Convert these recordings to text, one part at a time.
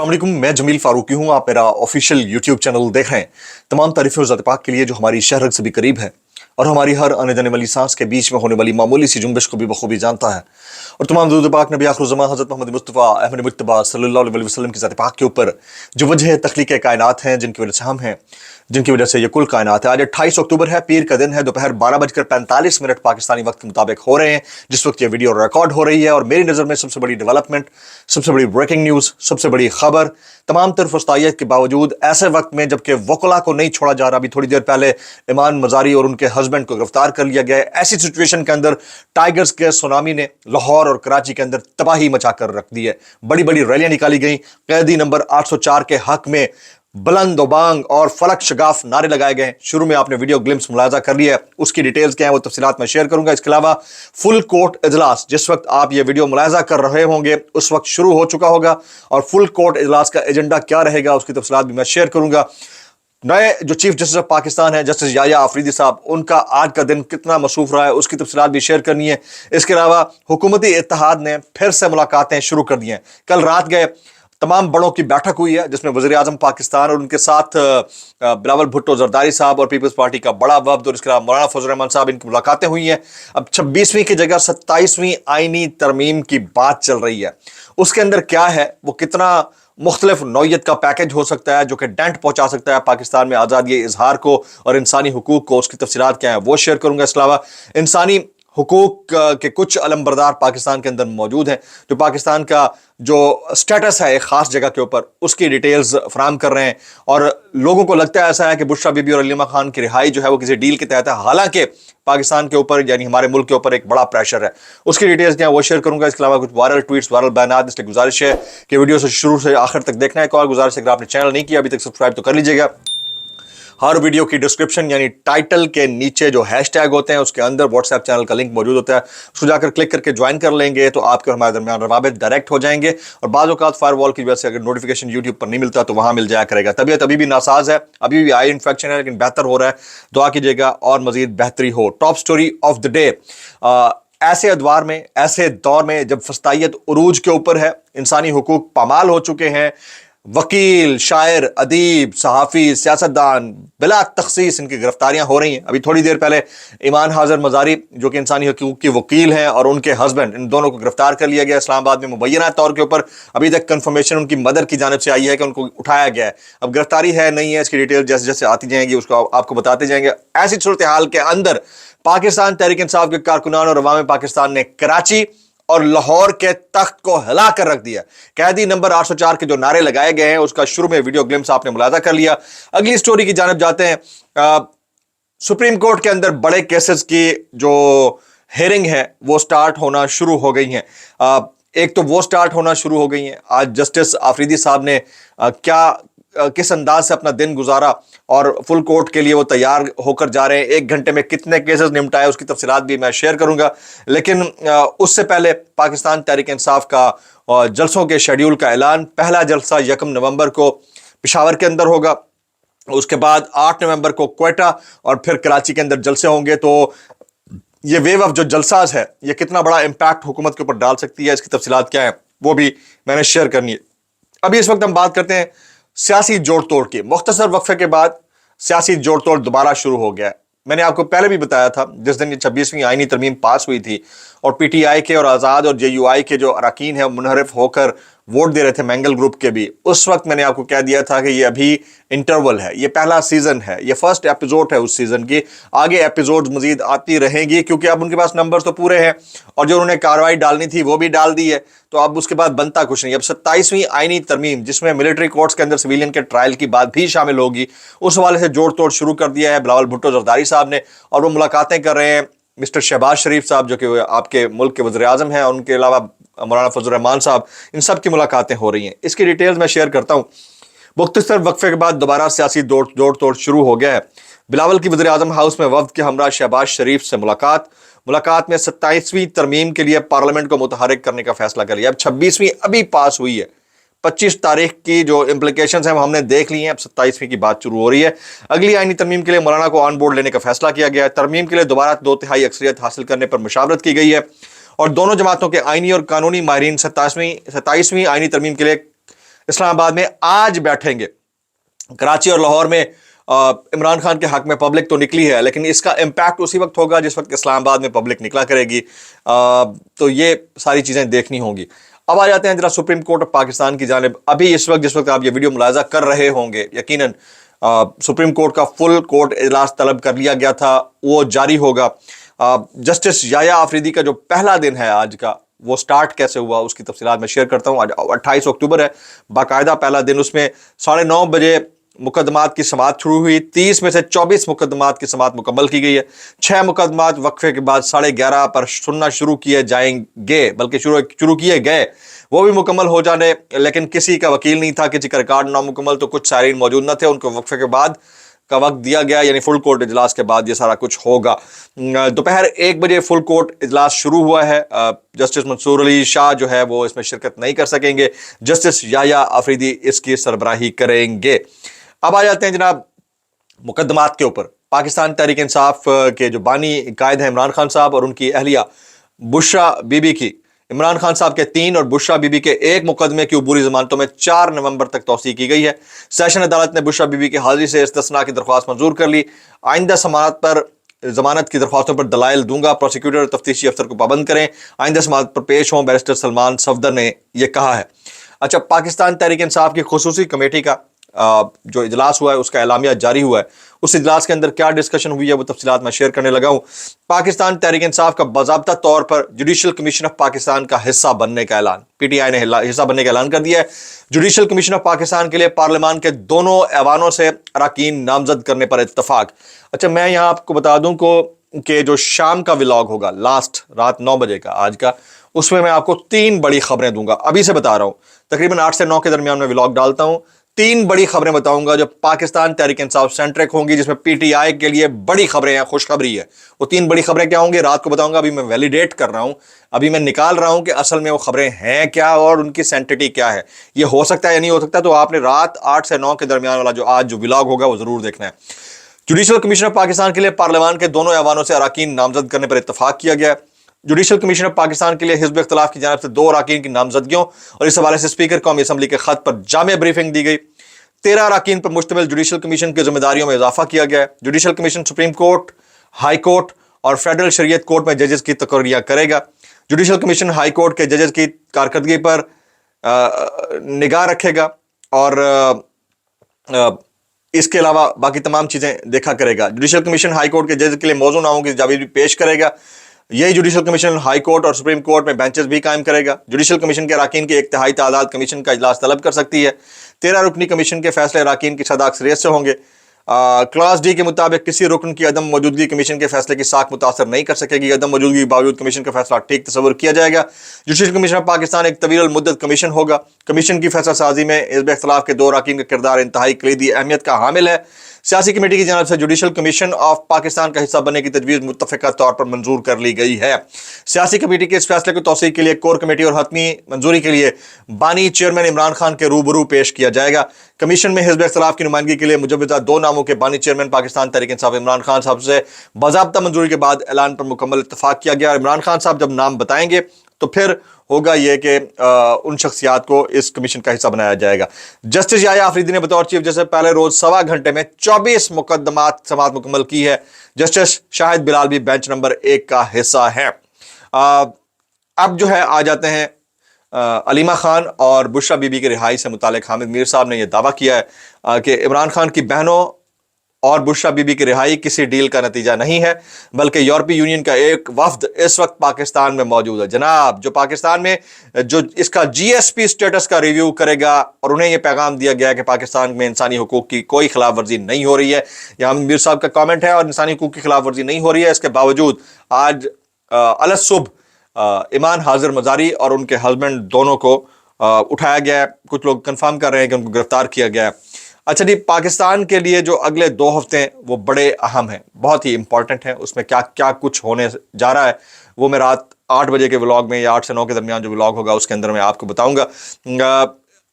अस्सलाम वालेकुम, मैं जमील फारूकी हूँ। आप मेरा ऑफिशियल यूट्यूब चैनल देख रहे हैं। तमाम तारीफ़ें ज़ात पाक के लिए जो हमारी शहरत से भी करीब है और हमारी हर आने जाने वाली सांस के बीच में होने वाली मामूली सी जुम्बिश को भी बखूबी जानता है। और तमाम दुरूद पाक नबी आखिर ज़मां हज़रत मोहम्मद मुस्तफ़ा अहमद मुज्तबा सल्लल्लाहु अलैहि वसल्लम की ज़ात पाक के ऊपर जो वजह तख्लीक़ कायनात हैं, जिनकी वजह से हम हैं, जिनकी वजह से ये कुल कायनात है। आज 28 अक्टूबर है, पीर का दिन है। दोपहर 12:45 पाकिस्तानी वक्त के मुताबिक हो रहे हैं जिस वक्त ये वीडियो रिकॉर्ड हो रही है। और मेरी नज़र में सबसे बड़ी डेवलपमेंट, सबसे बड़ी ब्रेकिंग न्यूज़, सबसे बड़ी खबर, तमाम तरफ वस्तायत के बावजूद ऐसे वक्त में जबकि वकला को नहीं छोड़ा जा रहा। अभी थोड़ी देर पहले ईमान मजारी और उनके हस्बैंड को गिरफ्तार कर लिया गया है। ऐसी सिचुएशन के अंदर टाइगर्स के सुनामी ने लाहौर और कराची के अंदर तबाही मचा कर रख दी है। बड़ी बड़ी रैलियां निकाली गई। कैदी नंबर 804 के हक में बुलंद बांग और फलक शगाफ नारे लगाए गए। शुरू में आपने वीडियो ग्लिम्स मुलाजा कर लिया है, उसकी डिटेल्स क्या है वो तफसीलात मैं शेयर करूंगा। इसके अलावा फुल कोर्ट इजलास जिस वक्त आप ये वीडियो मुलाजा कर रहे होंगे उस वक्त शुरू हो चुका होगा और फुल कोर्ट इजलास का एजेंडा क्या रहेगा उसकी तफसीलात भी मैं शेयर करूंगा। नए जो चीफ जस्टिस ऑफ पाकिस्तान है जस्टिस याया आफरीदी साहब, उनका आज का दिन कितना मसरूफ रहा है उसकी तफसीलात भी शेयर करनी है। इसके अलावा हुकूमती इत्तेहाद ने फिर से मुलाकातें शुरू कर दी हैं। कल रात गए तमाम बड़ों की बैठक हुई है जिसमें वज़ीर आज़म पाकिस्तान और उनके साथ बिलावल भुट्टो जरदारी साहब और पीपल्स पार्टी का बड़ा वफ्द और इसके अलावा मौलाना फजल रहमान साहब, इनकी मुलाकातें हुई हैं। अब 26वीं की जगह 27वीं आईनी तरमीम की बात चल रही है। उसके अंदर क्या है, वो कितना मुख्तलिफ नौयत का पैकेज हो सकता है जो कि डेंट पहुंचा सकता है पाकिस्तान में आज़ादी इजहार को और इंसानी हुकूक को, उसकी तफसीलात क्या है वो शेयर करूंगा। इसके अलावा इंसानी हुकूक के कुछ अलमबरदार पाकिस्तान के अंदर मौजूद हैं जो पाकिस्तान का जो स्टेटस है एक ख़ास जगह के ऊपर उसकी डिटेल्स फराम कर रहे हैं। और लोगों को लगता है ऐसा है कि बुशरा बीबी और अलीमा खान की रिहाई जो है वो किसी डील के तहत है, हालांकि पाकिस्तान के ऊपर यानी हमारे मुल्क के ऊपर एक बड़ा प्रेशर है। उसकी डिटेल्स क्या है वो शेयर करूंगा। इसके अलावा कुछ वायरल ट्वीट्स, वायरल बयानात, इसलिए गुजारिश है कि वीडियो से शुरू से आखिर तक देखना है। एक और गुजारिश है, अगर आपने चैनल नहीं किया अभी तक सब्सक्राइब तो कर लीजिएगा। हर वीडियो की डिस्क्रिप्शन यानी टाइटल के नीचे जो हैशटैग होते हैं उसके अंदर व्हाट्सएप चैनल का लिंक मौजूद होता है। उसको जाकर क्लिक करके ज्वाइन कर लेंगे तो आपके और हमारे दरमियान रवाबित डायरेक्ट हो जाएंगे। और बाज़ औक़ात फायरवॉल की वजह से अगर नोटिफिकेशन यूट्यूब पर नहीं मिलता तो वहाँ मिल जाया करेगा। तबीयत अभी भी नासाज है, अभी भी आई इन्फेक्शन है, लेकिन बेहतर हो रहा है। दुआ कीजिएगा और मज़ीद बेहतरी हो। Top story of the day, ऐसे अदवार में, ऐसे दौर में जब फस्तायत उरूज के ऊपर है, इंसानी हुकूक पामाल हो चुके हैं, वकील, शायर, अदीब, सहाफ़ी, सियासतदान बिला तखसीस इनकी गिरफ्तारियां हो रही हैं। अभी थोड़ी देर पहले ईमान हाजिर मजारी जो कि इंसानी हकूक़ के वकील हैं और उनके हस्बैंड, इन दोनों को गिरफ्तार कर लिया गया इस्लामाबाद में मुबैना तौर के ऊपर। अभी तक कंफर्मेशन उनकी मदर की जानिब से आई है कि उनको उठाया गया है। अब गिरफ्तारी है नहीं है इसकी डिटेल जैसे जैसे आती जाएंगी उसको आपको बताते जाएंगे। ऐसी सूरत हाल के अंदर पाकिस्तान तहरीक इंसाफ के कारकुनान और अवाम पाकिस्तान ने कराची और लाहौर के तख्त को हिला कर रख दिया। कैदी नंबर 804 के जो नारे लगाए गए हैं उसका शुरू में वीडियो ग्लिम्स आपने मुलाजा कर लिया। अगली स्टोरी की जानिब जाते हैं। सुप्रीम कोर्ट के अंदर बड़े केसेस की जो हेयरिंग है वो स्टार्ट होना शुरू हो गई हैं। एक तो वो स्टार्ट होना शुरू हो गई हैं। आज जस्टिस आफरीदी साहब ने किस अंदाज से अपना दिन गुजारा और फुल कोर्ट के लिए वो तैयार होकर जा रहे हैं। 1 घंटे में कितने केसेस निपटाए उसकी तफसीलात भी मैं शेयर करूंगा। लेकिन उससे पहले पाकिस्तान तहरीक इंसाफ का जलसों के शेड्यूल का ऐलान। पहला जलसा 1 नवंबर को पेशावर के अंदर होगा, उसके बाद 8 नवंबर को क्वेटा और फिर कराची के अंदर जलसे होंगे। तो ये वेव ऑफ जो जलसाज है ये कितना बड़ा इम्पैक्ट हुकूमत के ऊपर डाल सकती है, इसकी तफसीलात क्या है वो भी मैंने शेयर करनी है। अभी इस वक्त हम बात करते हैं सियासी जोड़ तोड़ की। मुख्तसर वक्फे के बाद सियासी जोड़ तोड़ दोबारा शुरू हो गया है। मैंने आपको पहले भी बताया था जिस दिन ये 26वीं आईनी तरमीम पास हुई थी और पीटीआई के और आज़ाद और जेयूआई के जो अरकान हैं मुनहरिफ होकर वोट दे रहे थे, मैंगल ग्रुप के भी, उस वक्त मैंने आपको कह दिया था कि ये अभी इंटरवल है, ये पहला सीजन है, ये फर्स्ट एपिसोड है उस सीजन की। आगे एपिसोड मजीद आती रहेंगी क्योंकि अब उनके पास नंबर्स तो पूरे हैं और जो उन्होंने कार्रवाई डालनी थी वो भी डाल दी है। तो अब उसके बाद बनता कुछ नहीं। अब 27वीं आईनी तरमीम जिसमें मिलिट्री कोर्ट्स के अंदर सिविलियन के ट्रायल की बात भी शामिल होगी, उस हवाले से जोड़ तोड़ शुरू कर दिया है बिलावल भुट्टो जरदारी साहब ने। और वो मुलाकातें कर रहे हैं मिस्टर शहबाज शरीफ साहब जो कि आपके मुल्क के वज़ीर आज़म हैं, और उनके अलावा मौलाना फजल रहमान साहब, इन सब की मुलाकातें हो रही हैं। इसकी डिटेल्स मैं शेयर करता हूँ। मुख्तसर वक्फे के बाद दोबारा सियासी जोड़ तोड़ शुरू हो गया है। बिलावल की वज़ीर आज़म हाउस में वफ्द के हमरा शहबाज शरीफ से मुलाकात में 27वीं तरमीम के लिए पार्लियामेंट को मुतहरिक करने का फैसला कर लिया। अब 26वीं अभी पास हुई है, 25 तारीख की जो इम्प्लीकेशंस हैं वो हमने देख ली हैं। अब 27वीं की बात शुरू हो रही है। अगली आईनी तरमीम के लिए मौलाना को ऑन बोर्ड लेने का फैसला किया गया है। तरमीम के लिए दोबारा 2/3 अक्सरियत हासिल करने पर मुशावरत की गई है और दोनों जमातों के आईनी और कानूनी माहिरीन 27वीं आईनी तरमीम के लिए इस्लामाबाद में आज बैठेंगे। कराची और लाहौर में इमरान खान के हक में पब्लिक तो निकली है, लेकिन इसका इम्पैक्ट उसी वक्त होगा जिस वक्त इस्लामाबाद में पब्लिक निकला करेगी। तो ये सारी चीज़ें देखनी होंगी। अब आ जाते हैं जरा सुप्रीम कोर्ट ऑफ पाकिस्तान की जानिब। अभी इस वक्त जिस वक्त आप ये वीडियो मुलाजा कर रहे होंगे, यकीनन सुप्रीम कोर्ट का फुल कोर्ट इजलास तलब कर लिया गया था, वो जारी होगा। जस्टिस याया आफरीदी का जो पहला दिन है आज का, वो स्टार्ट कैसे हुआ उसकी तफसीलात मैं शेयर करता हूँ। आज 28 अक्टूबर है, बाकायदा पहला दिन। उसमें 9:30 बजे मुकदमात की समाअत शुरू हुई। 30 में से 24 मुकदमात की समाअत मुकम्मल की गई है। 6 मुकदमात वक्फे के बाद 11:30 पर सुनना शुरू किए जाएंगे, बल्कि शुरू किए गए, वो भी मुकम्मल हो जाने, लेकिन किसी का वकील नहीं था, किसी का रिकॉर्ड नामुकम्मल, तो कुछ सारीन मौजूद न थे, उनको वक्फे के बाद का वक्त दिया गया, यानी फुल कोर्ट इजलास के बाद ये सारा कुछ होगा। दोपहर 1 बजे फुल कोर्ट इजलास शुरू हुआ है। जस्टिस मंसूर अली शाह जो है वो इसमें शिरकत नहीं कर सकेंगे, जस्टिस याया आफरीदी इसकी सरबराही करेंगे। अब आ जाते हैं जनाब मुकदमात के ऊपर। पाकिस्तान तहरीक इंसाफ के जो बानी कायद हैं इमरान खान साहब और उनकी अहलिया बुशरा बीबी की, इमरान खान साहब के 3 और बुशरा बीबी के 1 मुकदमे की अबूरी जमानतों में 4 नवंबर तक तौसीक की गई है। सेशन अदालत ने बुशरा बीबी की हाजिरी से इस्तिस्ना की दरख्वास्त मंजूर कर ली। आइंदा जमानत की दरख्वास्तों पर दलाइल दूंगा, प्रोसिक्यूटर और तफ्तीशी अफसर को पाबंद करें, आइंदा समाअत पर पेश हों, बैरिस्टर सलमान सफदर ने यह कहा है। अच्छा, पाकिस्तान तहरीक इंसाफ की खुसूसी कमेटी का जो इजलास हुआ है उसका एलामिया जारी हुआ है। उस इजलास के अंदर क्या डिस्कशन हुई है वो तफसीलात मैं शेयर करने लगा हूं। पाकिस्तान तहरीक इंसाफ का बाज़ाब्ता तौर पर जुडिशल कमीशन ऑफ पाकिस्तान का हिस्सा बनने का ऐलान, पीटीआई ने हिस्सा बनने का ऐलान कर दिया है। जुडिशल कमीशन ऑफ पाकिस्तान के लिए पार्लियामान के दोनों ऐवानों से अरकान नामजद करने पर इत्तफाक। अच्छा, मैं यहाँ आपको बता दूं कि जो शाम का व्लॉग होगा, लास्ट रात 9 बजे का आज का, उसमें मैं आपको 3 बड़ी खबरें दूंगा। अभी से बता रहा हूं, तकरीबन 8 से 9 के दरमियान में व्लॉग डालता हूं। 3 बड़ी खबरें बताऊंगा जो पाकिस्तान तहरीक इंसाफ सेंट्रिक होंगी, जिसमें पीटीआई के लिए बड़ी खबरें हैं, खुशखबरी है। वो 3 बड़ी खबरें क्या होंगी रात को बताऊंगा। अभी मैं वैलिडेट कर रहा हूं, अभी मैं निकाल रहा हूं कि असल में वो खबरें हैं क्या और उनकी सेंटिटी क्या है। ये हो सकता है या नहीं हो सकता, तो आपने रात 8 से 9 के दरमियान वाला जो आज जो व्लॉग होगा वो जरूर देखना है। जुडिशल कमीशन ऑफ पाकिस्तान के लिए पार्लियामान के दोनों ऐवानों से अरकान नामजद करने पर इत्तफाक किया गया। जुडिशल कमीशन ऑफ पाकिस्तान के लिए हिज़्ब इख्तिलाफ की जानिब से 2 अरकान की नामजदगियों और इस हवाले से स्पीकर कौमी असम्बली के खत पर जामे ब्रीफिंग दी गई। 13 अरकान पर मुश्तमिल जुडिशल कमीशन की जिम्मेदारियों में इजाफा किया गया है। Judicial commission supreme court, high court और फेडरल शरीयत कोर्ट में जजेस की तकर्रियां करेगा। जुडिशल कमीशन हाई कोर्ट के जजेस की कारकर्दगी पर निगाह रखेगा और इसके अलावा बाकी तमाम चीज़ें देखा करेगा। जुडिशल कमीशन हाई कोर्ट के जज के लिए मौजूदनामों की जावेद भी पेश करेगा। यही जुडिशल कमीशन हाई कोर्ट और सुप्रीम कोर्ट में बेंचेस भी कायम करेगा। जुडिशल कमीशन के अरकान की 1/3 तादाद कमीशन का इजलास तलब कर सकती है। 13 रुकनी कमीशन के फैसले अरकान की सदा अक्सरियत से होंगे। क्लास डी के मुताबिक किसी रुकन की अदम मौजूदगी कमीशन के फैसले की साख मुतासर नहीं कर सकेगी। अदम मौजूदगी के बावजूद कमीशन का फैसला ठीक तस्वर किया जाएगा। जुडिशल कमीशन ऑफ पाकिस्तान एक तवील मुद्दत कमीशन होगा। कमीशन की फैसला साजी में हिज़्ब इख्तिलाफ के 2 अरकान का किरदार इंतहाई कलीदी अहमियत का हामिल है। सियासी कमेटी की जानिब से जुडिशल कमीशन ऑफ पाकिस्तान का हिस्सा बनने की तजवीज़ मुत्तफ़िक़ा तौर पर मंजूर कर ली गई है। सियासी कमेटी के इस फैसले को तौसीक़ के लिए कोर कमेटी और हतमी मंजूरी के लिए बानी चेयरमैन इमरान खान के रूबरू पेश किया जाएगा। कमीशन में हिज़्ब इख्तिलाफ की नुमाइंदगी के लिए मुजव्वज़ा 2 नामों के बानी चेयरमैन पाकिस्तान तहरीक इंसाफ इमरान खान साहब से बाज़ाब्ता मंजूरी के बाद ऐलान पर मुकम्मल इत्तफाक किया गया। इमरान खान साहब जब नाम बताएंगे तो फिर होगा यह कि उन शख्सियात को इस कमीशन का हिस्सा बनाया जाएगा। जस्टिस याया आफरीदी ने बतौर चीफ जस्टिस पहले रोज 1.25 घंटे में 24 मुकदमात समाअत मुकम्मल की है। जस्टिस शाहिद बिलाल भी बेंच नंबर 1 का हिस्सा है। अब जो है आ जाते हैं अलीमा खान और बुशरा बीबी की रिहाई से मुतालिक हामिद मीर साहब ने यह दावा किया है कि इमरान खान की बहनों और बुशरा बीबी की रिहाई किसी डील का नतीजा नहीं है, बल्कि यूरोपीय यूनियन का एक वफ्द इस वक्त पाकिस्तान में मौजूद है जनाब, जो पाकिस्तान में जो इसका जीएसपी स्टेटस का रिव्यू करेगा। और उन्हें यह पैगाम दिया गया कि पाकिस्तान में इंसानी हुकूक की कोई खिलाफ वर्जी नहीं हो रही है। यह हामिद मीर साहब का कमेंट है और इंसानी हुकूक की खिलाफ वर्जी नहीं हो रही है। इसके बावजूद आज अलस सुबह ईमान हाजिर मजारी और उनके हस्बैंड दोनों को उठाया गया है। कुछ लोग कंफर्म कर रहे हैं कि उनको गिरफ्तार किया गया है। अच्छा जी, पाकिस्तान के लिए जो अगले 2 हफ्ते हैं वो बड़े अहम हैं, बहुत ही इंपॉर्टेंट हैं। उसमें क्या क्या कुछ होने जा रहा है वो मैं रात 8 बजे के व्लॉग में या 8 से 9 के दरमियान जो व्लॉग होगा उसके अंदर मैं आपको बताऊंगा।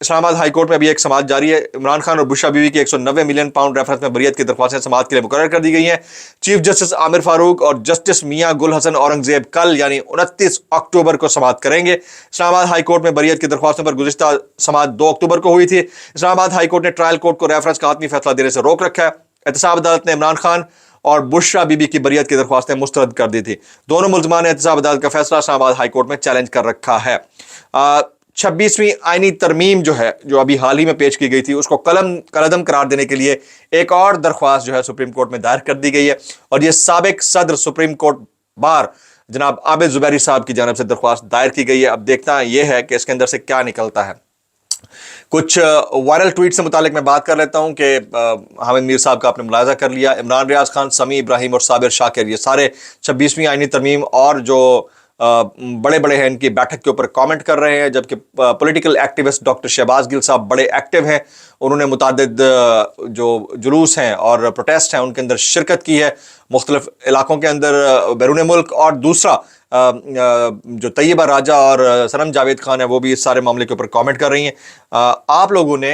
इस्लामाबाद हाई कोर्ट में अभी एक समाअत जारी है। इमरान खान और बुशरा बीवी की 190 मिलियन पाउंड रेफरेंस में बरियत की दरख्वास्तें समाअत के लिए मुकर्रर कर दी गई हैं। चीफ जस्टिस आमिर फारूक और जस्टिस मियां गुल हसन औरंगजेब कल यानी 29 अक्टूबर को समाअत करेंगे। इस्लामाबाद हाई कोर्ट में बरियत की दरख्वास्तों पर गुज़िश्ता समाअत 2 अक्टूबर को हुई थी। इस्लामाबाद हाई कोर्ट ने ट्रायल कोर्ट को रेफरेंस का हतमी फैसला देने से रोक रखा है। एहतसाब अदालत ने इमरान खान और बुशरा बीबी की बरियत की दरख्वास्तें मुस्तरद कर दी थी। दोनों मुल्ज़मान ने एहतसाब अदालत का फैसला इस्लामाबाद हाई कोर्ट में चैलेंज कर रखा है। 26वीं आईनी तरमीम जो है, जो अभी हाल ही में पेश की गई थी, उसको कलअदम करार देने के लिए एक और दरख्वास्त जो है सुप्रीम कोर्ट में दायर कर दी गई है। और ये साबिक सदर सुप्रीम कोर्ट बार जनाब आबिद जुबैरी साहब की जानिब से दरख्वास्त दायर की गई है। अब देखना यह है कि इसके अंदर से क्या निकलता है। कुछ वायरल ट्वीट से मुतालिक मैं बात कर लेता हूं कि हामिद मीर साहब का आपने मुलाजा कर लिया। इमरान रियाज खान, समी इब्राहिम और साबिर शाकिर, ये सारे 26वीं आईनी तरमीम और जो बड़े बड़े हैं इनकी बैठक के ऊपर कमेंट कर रहे हैं, जबकि political activist doctor Shahbaz Gill साहब बड़े एक्टिव हैं। उन्होंने मुतादिद जो जुलूस हैं और प्रोटेस्ट हैं उनके अंदर शिरकत की है मुख्तलिफ इलाकों के अंदर बैरून मुल्क। और दूसरा जो तैयबा राजा और सनम जावेद खान है वो भी इस सारे मामले के ऊपर कमेंट कर रही हैं। आप लोगों ने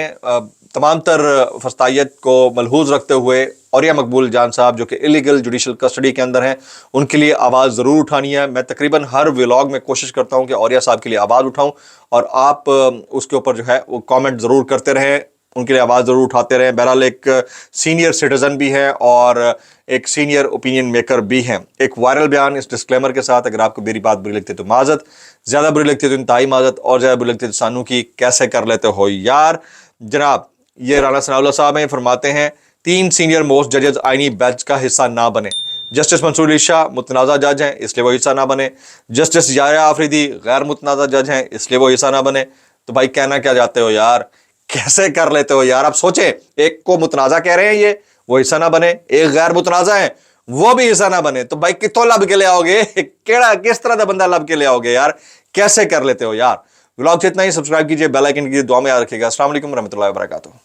तमाम तर फस्तायत को मलहूज रखते हुए औरिया मकबूल जान साहब जो कि इलीगल जुडिशल कस्टडी के अंदर हैं उनके लिए आवाज़ ज़रूर उठानी है। मैं तकरीबन हर व्लॉग में कोशिश करता हूं कि औरिया साहब के लिए आवाज़ उठाऊं और आप उसके ऊपर जो है वो कमेंट ज़रूर करते रहें, उनके लिए आवाज़ ज़रूर उठाते रहें। बहरहाल एक सीनियर सिटीज़न भी है और एक सीनियर ओपिनियन मेकर भी हैं। एक वायरल बयान इस डिस्क्लेमर के साथ, अगर आपको मेरी बात बुरी लगती है तो माज़त, ज़्यादा बुरी लगती है तो इंतहाई माज़त, और ज़्यादा बुरी लगती है तो सानू की कैसे कर लेते हो यार। जनाब ये राना सनाउल्लाह साहब हैं, फरमाते हैं 3 सीनियर मोस्ट जजेस आईनी बेंच का हिस्सा ना बने। जस्टिस मंसूर अली शाह मुतनाज़ा जज हैं इसलिए वो हिस्सा ना बने। जस्टिस याहिया आफरीदी गैर मुतनाज़ा जज हैं इसलिए वो हिस्सा ना बने। तो भाई कहना क्या चाहते हो यार, कैसे कर लेते हो यार। आप सोचें, एक को मुतनाज़ा कह रहे हैं ये, वो हिस्सा ना बने, एक गैर मुतनाज़ा है वो भी हिस्सा ना बने, तो भाई कितों लब के ले आओगे, केड़ा किस तरह का बंदा लब के ले आओगे यार, कैसे कर लेते हो यार। व्लॉग से इतना ही। सब्सक्राइब कीजिए, बेल आइकन कीजिए, दुआ में याद रखिएगा। अस्सलाम वालेकुम रहमतुल्लाहि व बरकातुहू।